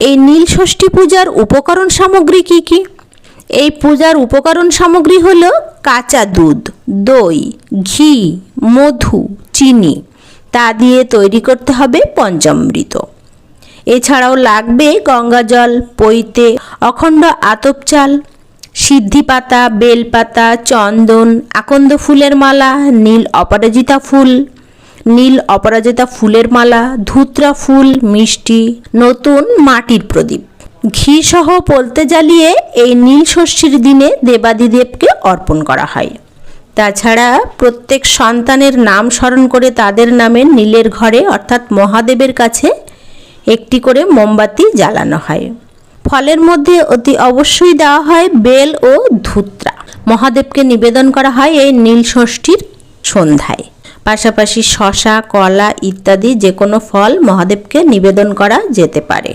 এই নীল ষষ্ঠী পূজার উপকরণ সামগ্রী কি কি? এই পূজার উপকরণ সামগ্রী হলো কাঁচা দুধ, দই, ঘি, মধু, চিনি। তা দিয়ে তৈরি করতে হবে পঞ্চামৃত। এছাড়াও লাগবে গঙ্গা জল, পৈতে, অখণ্ড আতপ চাল, সিদ্ধি পাতা, বেলপাতা, চন্দন, আকন্দ ফুলের মালা, নীল অপরাজিতা ফুলের মালা, ধুত্রা ফুল, মিষ্টি, নতুন মাটির প্রদীপ। ঘি সহ পলতে জ্বালিয়ে এই নীল ষষ্ঠীর দিনে দেবাদিদেবকে অর্পণ করা হয়। তাছাড়া প্রত্যেক সন্তানের নাম স্মরণ করে তাদের নামে নীলের ঘরে অর্থাৎ মহাদেবের কাছে একটি করে মোমবাতি জ্বালানো হয়। ফলের মধ্যে অতি অবশ্যই দেওয়া হয় বেল ও ধুত্রা। মহাদেবকে নিবেদন করা হয় এই নীল ষষ্ঠীর সন্ধ্যায়। পাশাপাশি শসা, কলা ইত্যাদি যে কোনো ফল মহাদেবকে নিবেদন করা যেতে পারে।